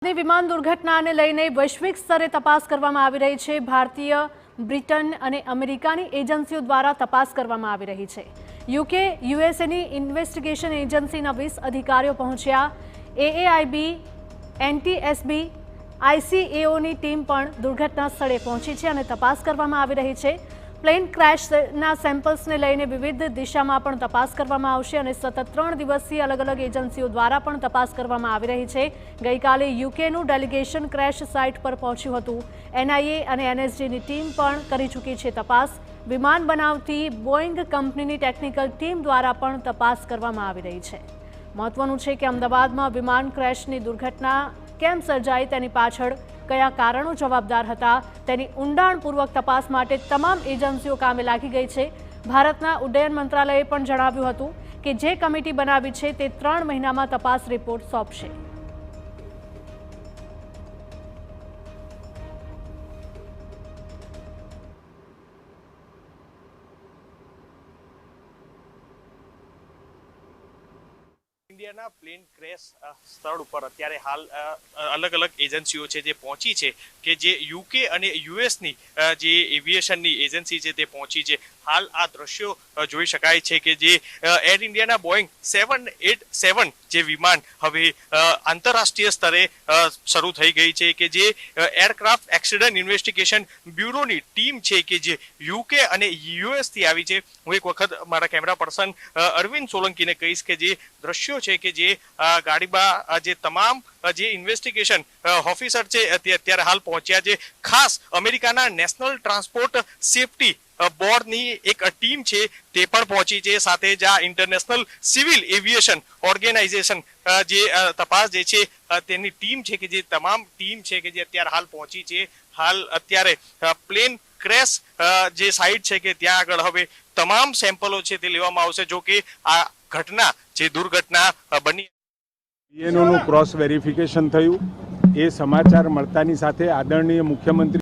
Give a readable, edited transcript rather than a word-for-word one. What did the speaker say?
અમદાવાદની વિમાન દુર્ઘટનાને લઈને વૈશ્વિક સ્તરે તપાસ કરવામાં આવી રહી છે। ભારતીય, બ્રિટન અને અમેરિકાની એજન્સીઓ દ્વારા તપાસ કરવામાં આવી રહી છે। યુકે, યુએસએની ઇન્વેસ્ટિગેશન એજન્સીના 20 અધિકારીઓ પહોંચ્યા। એએઆઈબી, એનટીએસબી, આઈસીએઓની ટીમ પણ દુર્ઘટના સ્થળે પહોંચી છે અને તપાસ કરવામાં આવી રહી છે। પ્લેન ક્રેશના સેમ્પલ્સને લઈને વિવિધ દિશામાં પણ તપાસ કરવામાં આવશે અને સતત 3 દિવસથી અલગ અલગ એજન્સીઓ દ્વારા પણ તપાસ કરવામાં આવી રહી છે। ગઈકાલે યુકેનું ડેલિગેશન ક્રેશ સાઇટ પર પહોંચ્યું હતું। એનઆઈએ અને એનએસજીની ટીમ પણ કરી ચૂકી છે તપાસ। વિમાન બનાવતી બોઇંગ કંપનીની ટેકનિકલ ટીમ દ્વારા પણ તપાસ કરવામાં આવી રહી છે। મહત્વનું છે કે અમદાવાદમાં વિમાન ક્રેશની દુર્ઘટના કેમ સર્જાઈ તેની પાછળ કયા કારણો જવાબદાર હતા તેની ઊંડાણપૂર્વક તપાસ માટે તમામ એજન્સીઓ કામે લાગી ગઈ છે। ભારતના ઉડ્ડયન મંત્રાલયે પણ જણાવ્યું હતું કે જે કમિટી બનાવી છે તે 3 મહિનામાં તપાસ રિપોર્ટ સોંપશે। इंडिया प्लेन क्रेश स्थल पर अत्यारे हाल अलग अलग एजेंसीओ छे जे पहुंची छे के जे यूके अने यूएसनी जे एविएशननी एजेंसी छे ते पहुंची छे। हाल आ दृश्यो जोई शकाय छे के जे एयर इंडियाना बोइंग 787 जे विमान हवे आंतरराष्ट्रीय स्तरे शरू थई गई छे के जे एरक्राफ्ट एक्सीडेंट इन्वेस्टिगेशन ब्यूरोनी टीम छे के जे यूके अने यूएस थी आवी छे। हूँ एक वखत मारा कैमरा पर्सन अरविंद सोलंकी ने कहीश के जे दृश्यो छे के जे गाड़ीमां जे तमाम जे इन्वेस्टिगेशन ऑफिसर छे अत्यारे हाल पहोंच्या छे। खास अमेरिकाना नेशनल ट्रांसपोर्ट सेफ्टी बोर्डनी एक टीम छे ते पण पहोंची छे। साथे ज इंटरनेशनल सिविल एविएशन ऑर्गेनाइजेशन जे तपास जे छे तेनी टीम छे के जे तमाम टीम छे के जे अत्यारे हाल पहोंची छे। हाल अत्यारे प्लेन क्रेश जे साइट छे के त्यां आगळ हवे तमाम सेम्पलो छे ते लेवामां आवशे। जो के आ घटना जे दुर्घटना बनी નું ક્રોસ વેરિફિકેશન થયું એ સમાચાર મળતાની સાથે આદરણીય મુખ્યમંત્રી